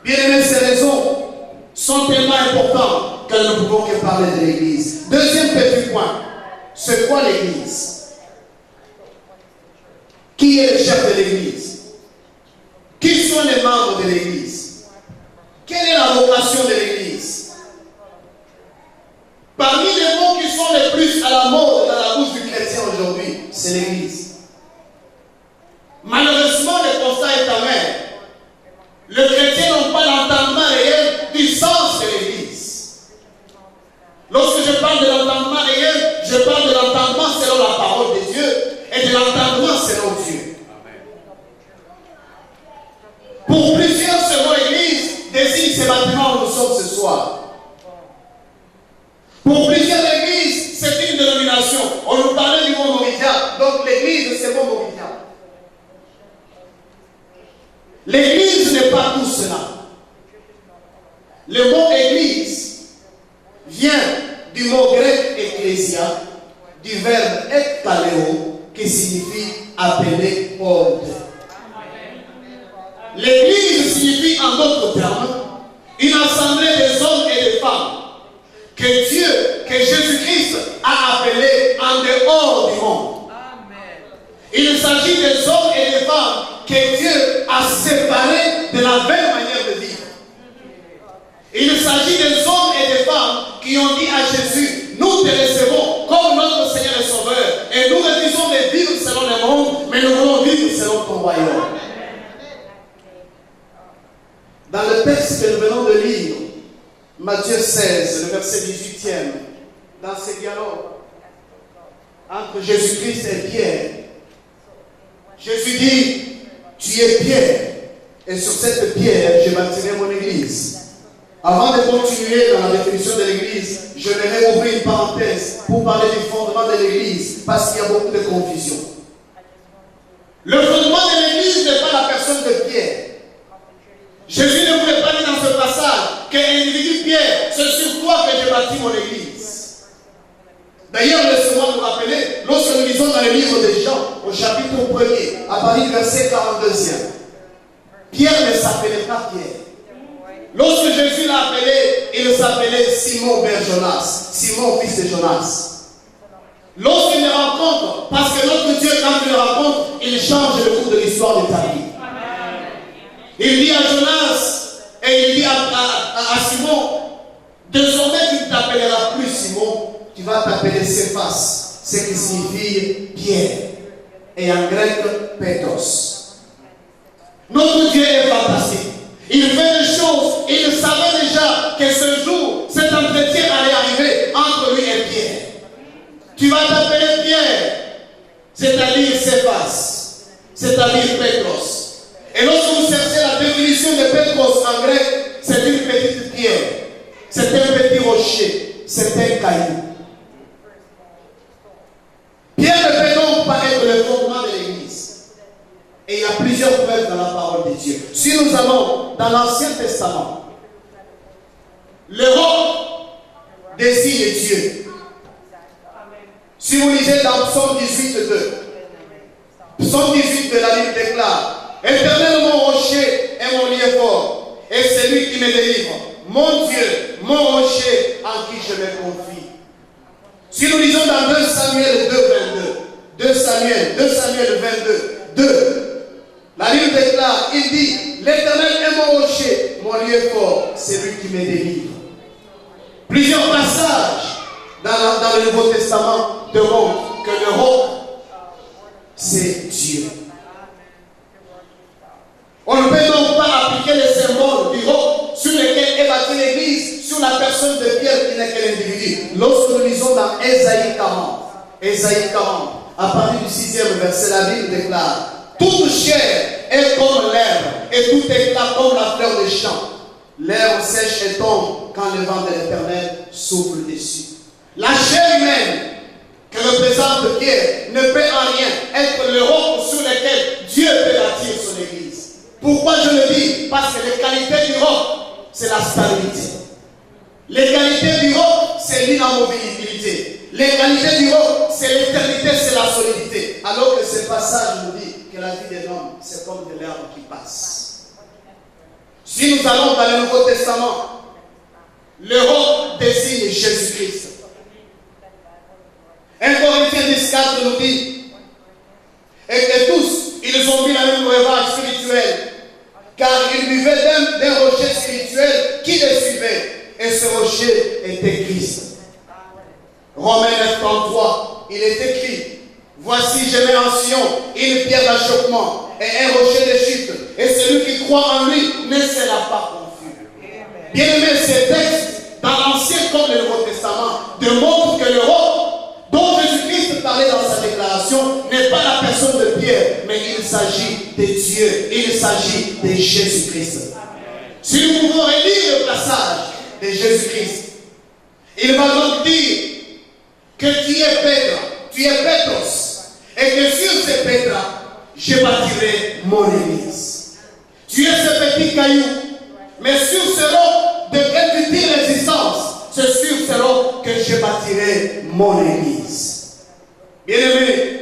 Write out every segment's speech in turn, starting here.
Bien-aimés, ces raisons sont tellement importantes que nous ne pouvons que parler de l'Église. Deuxième petit point, c'est quoi l'Église? Qui est le chef de l'Église? Qui sont les membres de l'Église? Quelle est la vocation de l'Église? Parmi les mots qui sont les plus à la mode dans la bouche du chrétien aujourd'hui, c'est l'Église. Malheureusement, le constat est amer. Les chrétiens n'ont pas l'entendement réel du sens de l'Église. Lorsque je parle de l'entendement réel, je parle de l'entendement selon la parole de Dieu et de l'entendement selon Dieu. Pour plusieurs, ce mot Église désigne ces bâtiments où nous sommes ce soir. Pour plusieurs églises, c'est une dénomination. On nous parlait du mot Mouridia, donc l'église, c'est le mot Mouridia. L'église n'est pas tout cela. Le mot église vient du mot grec ecclésia, du verbe ekkaleo, qui signifie appeler ordre. L'église signifie en d'autres termes une assemblée des hommes et des femmes que Dieu, que Jésus-Christ a appelés en dehors du monde. Il s'agit des hommes et des femmes que Dieu a séparés de la belle manière de vivre. Il s'agit des hommes et des femmes qui ont dit à Jésus, nous te recevons comme notre Seigneur et Sauveur, et nous refusons de vivre selon le monde, mais nous voulons vivre selon ton royaume. Dans le texte que nous venons de lire, Matthieu 16, le verset 18e, dans ce dialogue entre Jésus-Christ et Pierre, Jésus dit, tu es Pierre, et sur cette pierre, je bâtirai mon église. Avant de continuer dans la définition de l'église, je vais ouvrir une parenthèse pour parler du fondement de l'église, parce qu'il y a beaucoup de confusion. Le fondement de l'église n'est pas la personne de Pierre. Jésus ne voulait pas dire dans ce passage qu'un individu Pierre, c'est sur toi que j'ai bâti mon église. D'ailleurs, laissez-moi vous rappeler, lorsque nous lisons dans le livre de Jean, au chapitre 1er, à partir du verset 42e, Pierre ne s'appelait pas Pierre. Lorsque Jésus l'a appelé, il s'appelait Simon Ber Jonas, Simon fils de Jonas. Lorsqu'il le rencontre, parce que notre Dieu, quand il le rencontre, il change le cours de l'histoire de ta vie. Il dit à Jonas et il dit à Simon, désormais tu ne t'appelleras plus Simon, tu vas t'appeler Céphas, ce qui signifie Pierre, et en grec Pétros. Notre Dieu est fantastique. Il fait des choses, il savait déjà que ce jour, cet entretien allait arriver entre lui et Pierre. Tu vas t'appeler Pierre, c'est-à-dire Céphas, c'est-à-dire Pétros. Et lorsque vous cherchez la définition de Pétros en grec, c'est une petite pierre, c'est un petit rocher, c'est un caillou. Pierre ne peut donc pas être le fondement de l'église. Et il y a plusieurs preuves dans la parole de Dieu. Si nous allons dans l'Ancien Testament, le roc désigne Dieu. Si vous lisez dans Psaume 18, 2, Psaume 18 de la Bible déclare, Éternel, mon rocher est mon lieu fort, et c'est lui qui me délivre. Mon Dieu, mon rocher, en qui je me confie. Si nous lisons dans 2 Samuel 2, 22, 2 Samuel 22, 2, la Bible déclare, il dit, l'Éternel est mon rocher, mon lieu fort, c'est lui qui me délivre. Plusieurs passages dans le Nouveau Testament démontrent que le roc, c'est Dieu. On ne peut donc pas appliquer les symboles du roc sur lesquels est bâtie l'église sur la personne de Pierre qui n'est qu'un individu. Lorsque nous lisons dans Ésaïe 40, à partir du 6e verset, la Bible déclare, toute chair est comme l'herbe et tout éclat comme la fleur des champs. L'herbe sèche et tombe quand le vent de l'Éternel souffle dessus. La chair humaine que représente Pierre ne peut en rien être le roc sur lequel Dieu peut bâtir son église. Pourquoi je le dis? Parce que les qualités du roc, c'est la stabilité. Les qualités du roc, c'est l'inamovibilité. Les qualités du roc, c'est l'éternité, c'est la solidité. Alors que ce passage nous dit que la vie d'un homme, c'est comme de l'herbe qui passe. Si nous allons dans le Nouveau Testament, l'Europe désigne Jésus-Christ. 1 Corinthiens 10,4 nous dit, et que tous, ils ont mis la même breuvage spirituel, car ils buvaient d'un rocher spirituel qui les suivait, et ce rocher était Christ. Romains 9,33, il est écrit, voici je mets en Sion une pierre d'achoppement et un rocher de chute, et celui qui croit en lui ne sera pas confus. Bien-aimé, ces textes, dans l'Ancien comme le Nouveau Testament, démontrent que l'Europe dont Jésus-Christ parlait dans sa déclaration n'est pas la personne de Pierre, mais il s'agit de Dieu, il s'agit de Jésus-Christ. Si nous pouvons relire le passage de Jésus-Christ, il va donc dire que tu es Pétre, tu es Pétros, et que sur ce Pétre, je bâtirai mon église. Tu es ce petit caillou, mais sur ce roc de quelle résistance, c'est sur ce roc que je bâtirai mon église. Bien-aimé,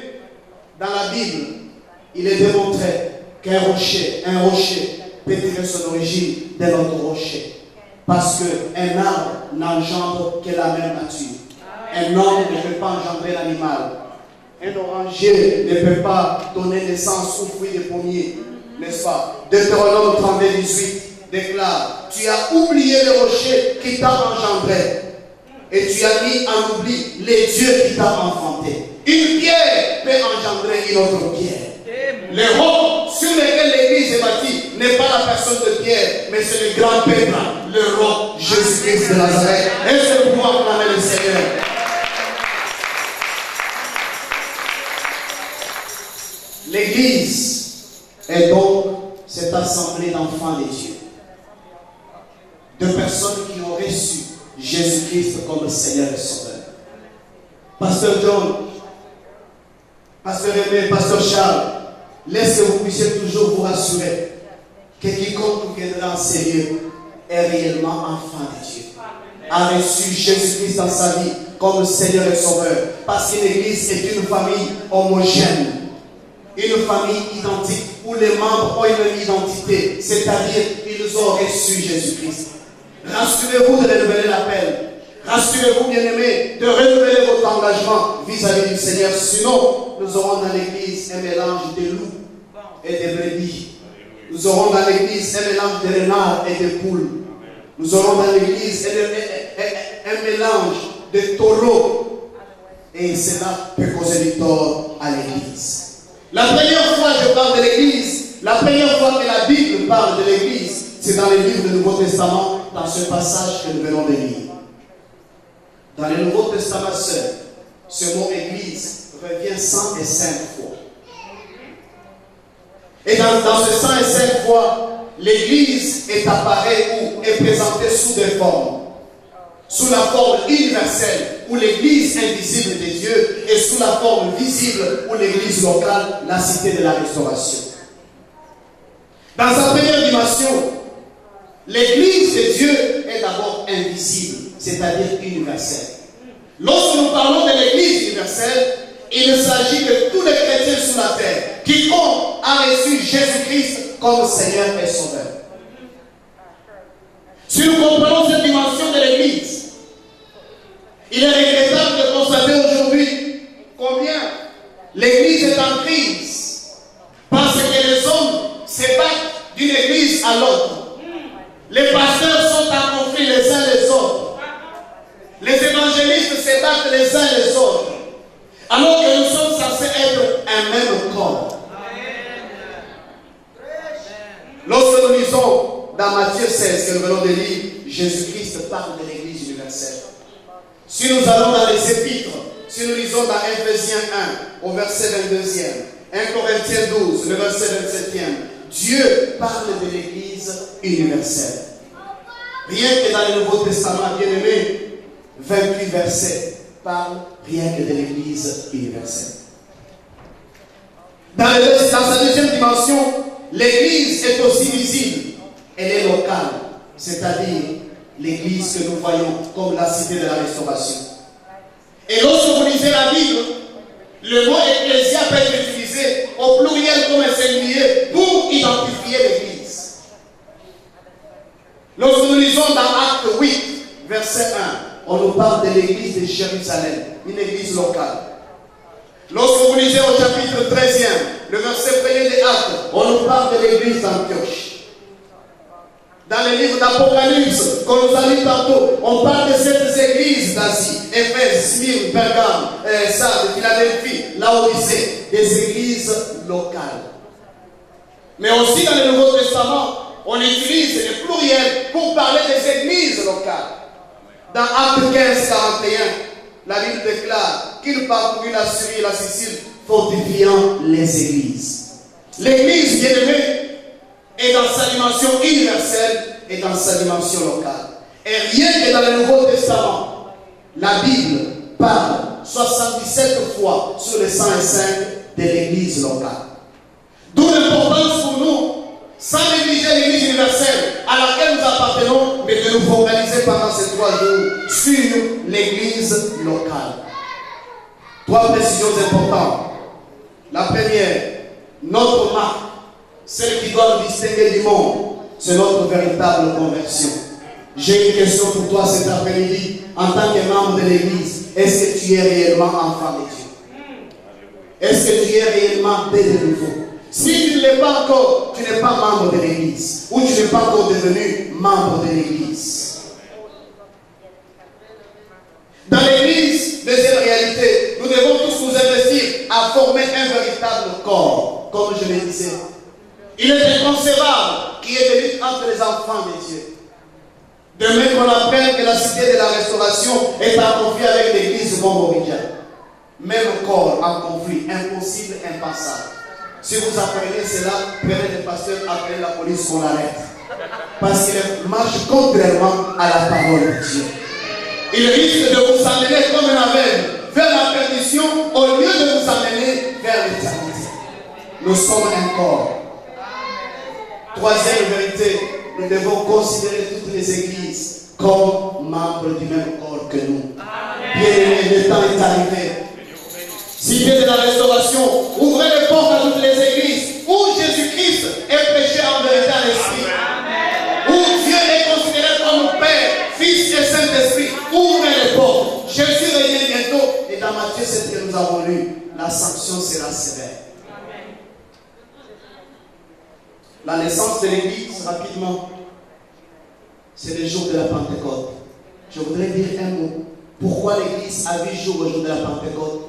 dans la Bible, il est démontré qu'un rocher peut tirer son origine d'un autre rocher. Parce qu'un arbre n'engendre que la même nature. Un homme ne peut pas engendrer l'animal. Un oranger ne peut pas donner naissance aux fruits des pommiers. N'est-ce pas? Deutéronome 32,18 déclare, tu as oublié le rocher qui t'a engendré. Et tu as mis en oubli les dieux qui t'ont enfanté. Une pierre peut engendrer une autre pierre. Le roc sur lequel l'église est bâtie n'est pas la personne de Pierre, mais c'est le grand Pétre, le roc Jésus-Christ de Nazareth. Est-ce que vous pouvez acclamer le Seigneur? L'église est donc cette assemblée d'enfants de Dieu, de personnes qui ont reçu Jésus-Christ comme Seigneur et Sauveur. Pasteur John, Pasteur Aimé, Pasteur Charles, laisse que vous puissiez toujours vous rassurer que quiconque viendra en ces lieux est réellement enfant de Dieu, a reçu Jésus-Christ dans sa vie comme Seigneur et Sauveur, parce que l'Église est une famille homogène, une famille identique où les membres ont une même identité, c'est-à-dire ils ont reçu Jésus-Christ. Rassurez-vous de renouveler l'appel. Rassurez-vous, bien-aimés, de renouveler votre engagement vis-à-vis du Seigneur. Sinon, nous aurons dans l'église un mélange de loups et de brebis. Nous aurons dans l'église un mélange de renards et de poules. Nous aurons dans l'église un mélange de taureaux. Et cela peut causer du tort à l'église. La première fois que je parle de l'église, la première fois que la Bible parle de l'église, c'est dans les livres du Nouveau Testament, dans ce passage que nous venons de lire. Dans le Nouveau Testament seul, ce mot église revient 105 fois. Et dans ces 105 fois, l'église est apparue ou est présentée sous des formes. Sous la forme universelle, où l'église invisible de Dieu, et sous la forme visible, où l'église locale, la cité de la restauration. Dans sa première dimension, l'église de Dieu est d'abord invisible, c'est-à-dire universelle. Lorsque nous parlons de l'église universelle, il s'agit de tous les chrétiens sur la terre, quiconque a reçu Jésus-Christ comme Seigneur et Sauveur. Si nous comprenons cette dimension de l'église, il est regrettable de constater aujourd'hui combien l'église est en crise, parce que les hommes se battent d'une église à l'autre. Les pasteurs sont en conflit les uns les autres. Les évangélistes se battent les uns les autres. Alors que nous sommes censés être un même corps. Lorsque nous lisons dans Matthieu 16, que nous venons de lire, Jésus-Christ parle de l'église universelle. Si nous allons dans les épîtres, si nous lisons dans Ephésiens 1, au verset 22e, 1 Corinthiens 12, le verset 27e, Dieu parle de l'église universelle. Rien que dans le Nouveau Testament, bien-aimé, 28 versets parlent rien que de l'église universelle. Dans sa deuxième dimension, l'église est aussi visible. Elle est locale, c'est-à-dire l'église que nous voyons comme la cité de la restauration. Et lorsque vous lisez la Bible, le mot ecclésia peut être utilisé au pluriel comme un singulier pour identifier l'église. Lorsque nous lisons dans Acte 8, verset 1, on nous parle de l'église de Jérusalem, une église locale. Lorsque vous lisez au chapitre 13e, le verset 1er des Actes, on nous parle de l'église d'Antioche. Dans les livres d'Apocalypse, qu'on nous a lu tantôt, on parle de ces églises d'Asie, Éphèse, Smyrne, Pergame, Sardes, Philadelphie, Laodicée, des églises locales. Mais aussi dans le Nouveau Testament, on utilise le pluriel pour parler des églises locales. Dans Acte 15, 41, la Bible déclare qu'il parcourut la Syrie et la Sicile, fortifiant les églises. L'église, bien-aimée, est dans sa dimension universelle et dans sa dimension locale. Et rien que dans le Nouveau Testament, la Bible parle 77 fois sur les 105 de l'église locale. D'où l'importance pour nous, sans négliger l'église universelle à laquelle nous appartenons, mais de nous focaliser pendant ces 3 jours sur l'église locale. 3 précisions importantes. La première, notre marque, celle qui doit nous distinguer du monde, c'est notre véritable conversion. J'ai une question pour toi cet après-midi. En tant que membre de l'église, est-ce que tu es réellement enfant de Dieu? Est-ce que tu es réellement né de nouveau? Si tu ne l'es pas encore, tu n'es pas membre de l'église. Ou tu n'es pas encore devenu membre de l'église. Dans l'église, deuxième réalité, nous devons tous nous investir à former un véritable corps. Comme je le disais. Il est inconcevable qu'il y ait des luttes entre les enfants de Dieu. De même qu'on appelle que la cité de la restauration est en conflit avec l'église Montmorillon. Même corps en conflit, impossible, impassable. Si vous apprenez cela, prenez les pasteurs, appelez la police, on l'arrête. Parce qu'il marche contrairement à la parole de Dieu. Il risque de vous amener comme un aveugle vers la perdition au lieu de vous amener vers l'éternité. Nous sommes un corps. Troisième vérité, nous devons considérer toutes les églises comme membres du même corps que nous. Bien-aimés, le temps est arrivé. Cité de la restauration, ouvrez les portes à toutes les églises où Jésus-Christ est prêché en vérité à l'esprit. Où Dieu est considéré comme Père, Fils et Saint-Esprit. Ouvrez les portes. Jésus revient bientôt. Et dans Matthieu 7 que nous avons lu, la sanction sera sévère. La naissance de l'église, rapidement, c'est le jour de la Pentecôte. Je voudrais dire un mot. Pourquoi l'église a vu jour au jour de la Pentecôte?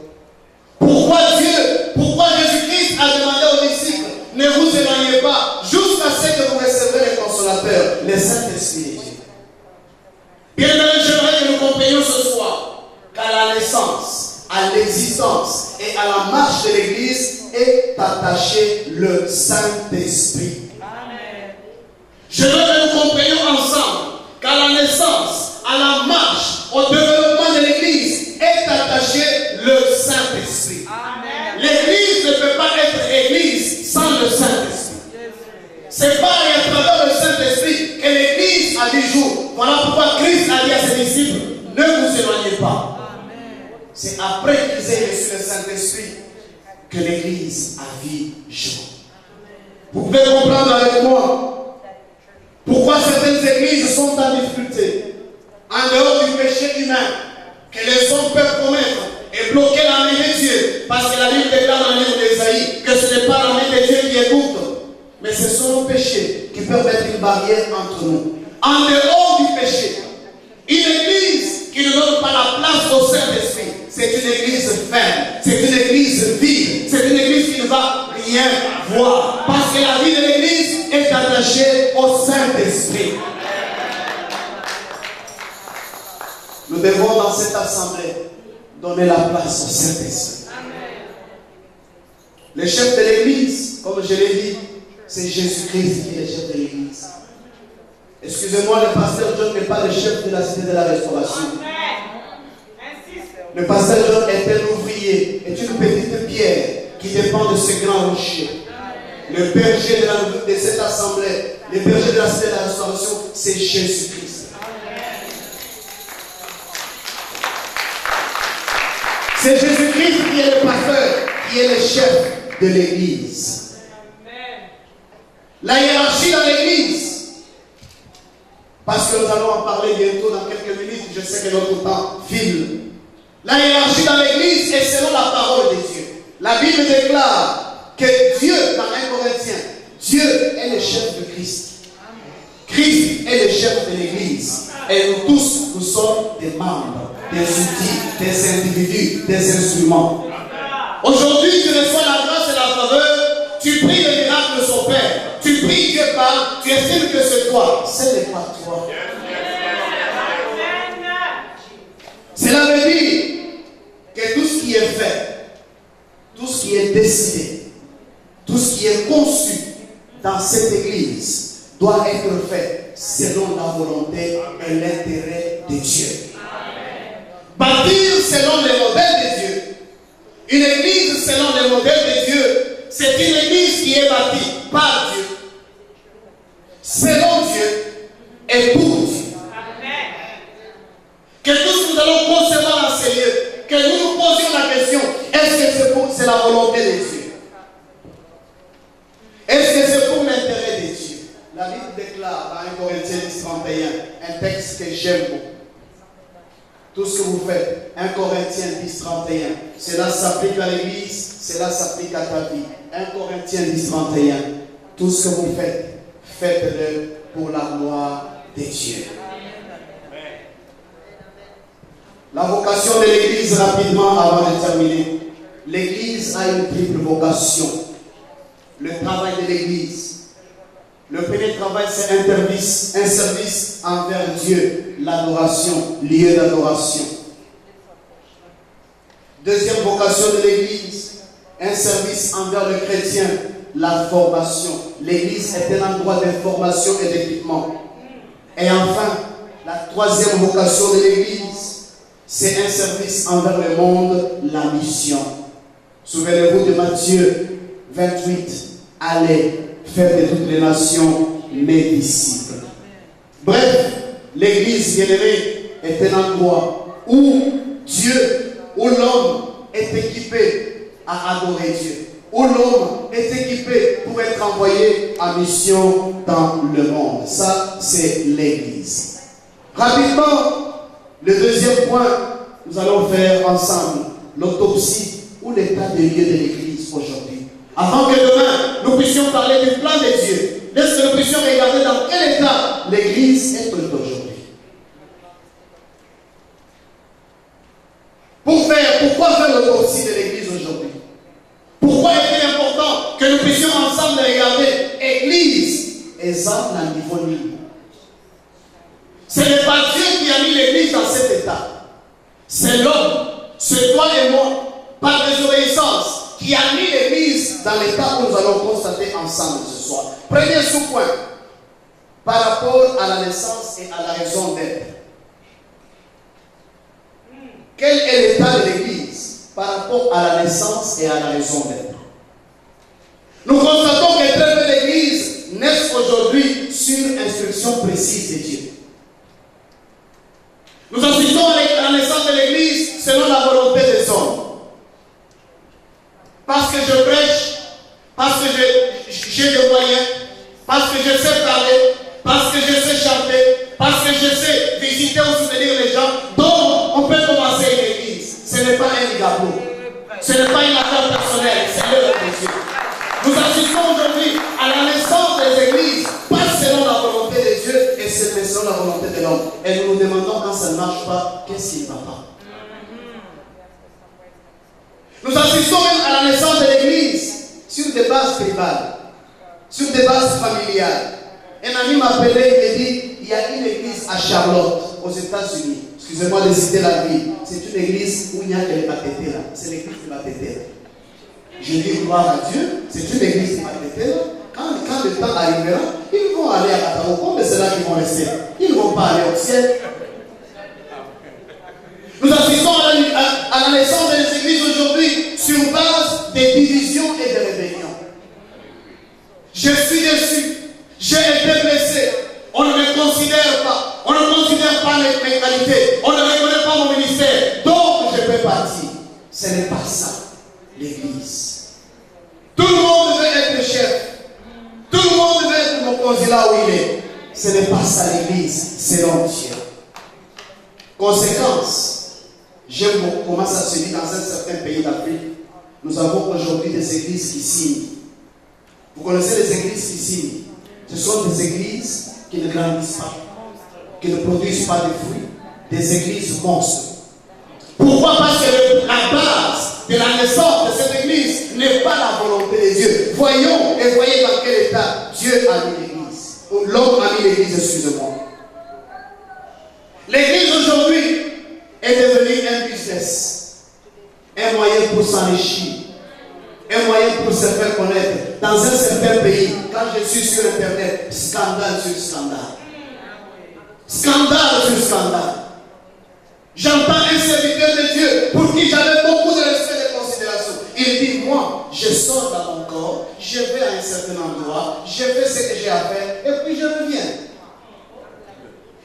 Pourquoi Jésus-Christ a demandé aux disciples, ne vous éloignez pas jusqu'à ce que vous recevrez les consolateurs, les Saint-Esprit de Dieu. Bien aimé, j'aimerais que nous comprenions ce soir qu'à la naissance, à l'existence et à la marche de l'église est attaché le Saint-Esprit. Je veux que nous comprenions ensemble qu'à la naissance, à la marche, au développement de l'église est attaché le Saint-Esprit. L'église ne peut pas être église sans le Saint-Esprit. C'est pas à travers le Saint-Esprit que l'église a vu jour. Voilà pourquoi Christ a dit à ses disciples, ne vous éloignez pas. C'est après qu'ils aient reçu le Saint-Esprit que l'église a vu jour. Vous pouvez comprendre avec moi pourquoi certaines églises sont en difficulté, en dehors du péché humain, que les hommes peuvent commettre et bloquer la main de Dieu. Parce que la Bible déclare dans le livre d'Ésaïe que ce n'est pas la main de Dieu qui écoute, mais ce sont nos péchés qui peuvent être une barrière entre nous. En dehors du péché, une église qui ne donne pas la place au Saint-Esprit, c'est une église ferme, c'est une église vide, c'est une église qui ne va rien voir. Parce que la vie de l'église est attachée au Saint-Esprit. Nous devons dans cette assemblée donner la place au Saint-Esprit. Le chef de l'église, comme je l'ai dit, c'est Jésus-Christ qui est le chef de l'église. Excusez-moi, le pasteur John n'est pas le chef de la cité de la restauration. Le pasteur John est un ouvrier, est une petite pierre qui dépend de ce grand rocher. Le berger de cette assemblée, le berger de la cité de la restauration, c'est Jésus-Christ. C'est Jésus-Christ qui est le pasteur, qui est le chef de l'église. La hiérarchie dans l'église Parce que nous allons en parler bientôt dans quelques minutes. Je sais que notre temps file. La hiérarchie dans l'église est selon la parole de Dieu. La Bible déclare que Dieu, dans 1 Corinthiens, Dieu est le chef de Christ. Christ est le chef de l'église. Et nous tous, nous sommes des membres, des outils, des individus, des instruments. Aujourd'hui, tu reçois la grâce et la faveur. Tu pries le miracle de son Père. Tu pries, Dieu parle. Tu estimes que c'est toi. Ce n'est pas toi. Cela veut dire que tout ce qui est fait, tout ce qui est décidé, tout ce qui est conçu dans cette église doit être fait selon la volonté et l'intérêt de Dieu. Bâtir selon le modèle de Dieu. Une église selon le modèle de Dieu, c'est une église qui est bâtie par Dieu, selon Dieu et pour Dieu. Que tous nous allons concevoir dans ces lieux, que nous nous posions la question, est-ce que c'est la volonté de Dieu? Est-ce que c'est pour l'intérêt de Dieu? La Bible déclare dans 1 Corinthiens 10, 31, un texte que j'aime beaucoup. Tout ce que vous faites, 1 Corinthiens 10, 31, cela s'applique à l'église, cela s'applique à ta vie. 1 Corinthiens 10, 31, tout ce que vous faites, faites-le pour la gloire de Dieu. La vocation de l'église, rapidement avant de terminer. L'église a une triple vocation. Le travail de l'église. Le premier travail, c'est un service envers Dieu, l'adoration, lieu d'adoration. Deuxième vocation de l'église, un service envers le chrétien, la formation. L'église est un endroit d'information et d'équipement. Et enfin, la troisième vocation de l'église, c'est un service envers le monde, la mission. Souvenez-vous de Matthieu 28. Allez, faites de toutes les nations mes disciples. Bref, l'église bien-aimée est un endroit où Dieu, où l'homme est équipé à adorer Dieu. Où l'homme est équipé pour être envoyé en mission dans le monde. Ça, c'est l'église. Rapidement, le deuxième point, nous allons faire ensemble l'autopsie ou l'état des lieux de l'église aujourd'hui. Avant que demain, nous puissions parler du plan de Dieu, est-ce que nous puissions regarder dans quel état l'église est aujourd'hui? Pourquoi faire l'autopsie de l'église aujourd'hui? Pourquoi est-il important que nous puissions ensemble regarder l'église, exemple à niveau niveau? Ce n'est pas Dieu qui a mis l'église dans cet état. C'est l'homme, c'est toi et moi, par désobéissance, qui a mis l'église dans l'état que nous allons constater ensemble ce soir. Premier sous-point, par rapport à la naissance et à la raison d'être. Quel est l'état de l'église par rapport à la naissance et à la raison d'être? Nous constatons que très peu d'églises naissent aujourd'hui sur instruction précise de Dieu. Nous assistons à la naissance de l'église selon la volonté des hommes. Parce que je prêche, parce que j'ai des moyens, parce que je sais parler, parce que je sais chanter, parce que je sais visiter ou soutenir les gens. Donc, on peut commencer une église. Ce n'est pas un gâteau. Ce n'est pas une affaire personnelle, c'est l'œuvre de Dieu. Nous assistons aujourd'hui à la naissance des églises, pas selon la volonté de Dieu, et c'est selon la volonté de l'homme. Et nous nous demandons quand ça ne marche pas, qu'est-ce qui ne va pas? Nous assistons même à la naissance de l'église sur des bases tribales, sur des bases familiales. Un ami m'a appelé, il m'a dit, il y a une église à Charlotte, aux États-Unis. Excusez-moi de citer la ville. C'est une église où il n'y a que les Batétés là. C'est l'église de Batétés. Je dis gloire à Dieu, c'est une église de Batétés. Quand le temps arrivera, ils vont aller à Kataroko, mais c'est là qu'ils vont rester. Ils ne vont pas aller au ciel. Nous assistons à la naissance des églises aujourd'hui sur base des divisions et des rébellions. Je suis déçu, j'ai été blessé, on ne me considère pas, on ne considère pas mes qualités, on ne reconnaît pas mon ministère, donc je peux partir. Ce n'est pas ça, l'église. Tout le monde veut être chef, tout le monde veut être mon consulat où il est. Ce n'est pas ça l'église, selon Dieu. Conséquence, je commence à se dire dans un certain pays d'Afrique, nous avons aujourd'hui des églises qui signent. Vous connaissez les églises qui signent? Ce sont des églises qui ne grandissent pas, qui ne produisent pas de fruits, des églises monstres. Pourquoi? Parce que la base de la naissance de cette église n'est pas la volonté de Dieu. Voyons et voyez dans quel état Dieu a mis l'église. Ou l'homme a mis l'église, excusez-moi. L'église aujourd'hui est devenue un business, un moyen pour s'enrichir, un moyen pour se faire connaître. Dans un certain pays, quand je suis sur Internet, scandale sur scandale. Scandale sur scandale. J'entends un serviteur de Dieu pour qui j'avais beaucoup de respect et de considération. Il dit, moi, je sors dans mon corps, je vais à un certain endroit, je fais ce que j'ai à faire, et puis je reviens.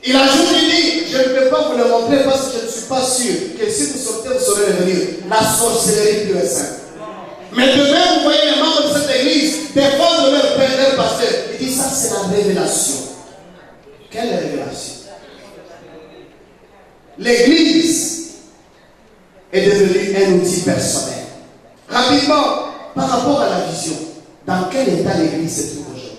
Il ajoute, il dit, je ne peux pas vous le montrer parce que je ne suis pas sûr que si vous sortez, vous saurez revenir. La sorcellerie pure et simple. Mais demain, vous voyez les membres de cette église défendre leur père, leur pasteur. Il dit, ça c'est la révélation. Quelle révélation? L'église est devenue un outil personnel. Rapidement, par rapport à la vision, dans quel état l'église se trouve aujourd'hui?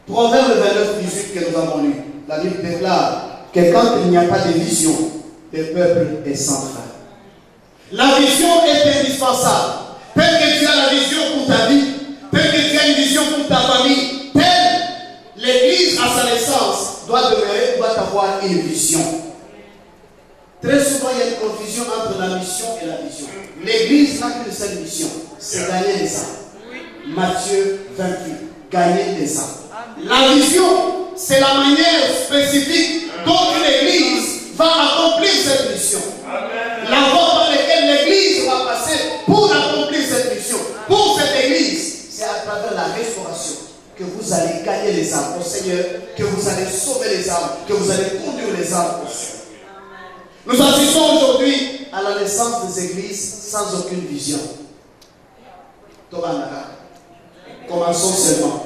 Proverbe 29, 18 que nous avons lu, la Bible déclare que quand il n'y a pas de vision, le peuple est sans fin. La vision est indispensable. Tel que tu as la vision pour ta vie, tel que tu as une vision pour ta famille, tel l'église à sa naissance doit demeurer, doit avoir une vision. Très souvent, il y a une confusion entre la mission et la vision. L'église n'a qu'une seule mission, c'est gagner les âmes. Matthieu 28, gagner les âmes. La vision, c'est la manière spécifique dont une église va accomplir cette mission. La voie par laquelle l'église va passer pour accomplir cette mission. Pour cette église, c'est à travers la restauration que vous allez gagner les âmes au Seigneur, que vous allez sauver les âmes, que vous allez conduire les âmes au Seigneur. Nous assistons aujourd'hui à la naissance des églises sans aucune vision. Commençons seulement.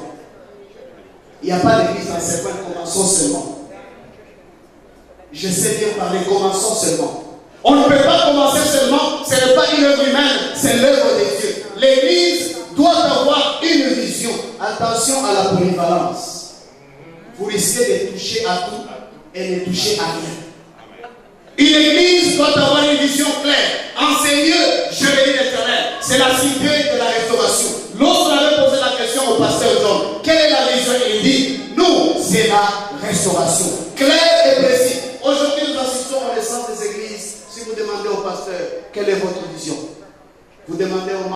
Il n'y a pas d'église dans ces coins, commençons seulement. Je sais bien parler, commençons seulement. On ne peut pas commencer seulement, ce n'est pas une œuvre humaine, c'est l'œuvre de Dieu. L'église doit avoir une vision. Attention à la polyvalence. Vous risquez de toucher à tout et de toucher à rien. Une église doit avoir une vision claire. En ces lieux, je vais dire l'éternel, c'est la cité de la restauration. Lorsqu'on avait posé la question au pasteur John, quelle est la vision? Il dit, nous, c'est la restauration. Claire et précis. Aujourd'hui, nous assistons à la naissance des églises. Si vous demandez au pasteur, quelle est votre vision? Vous demandez au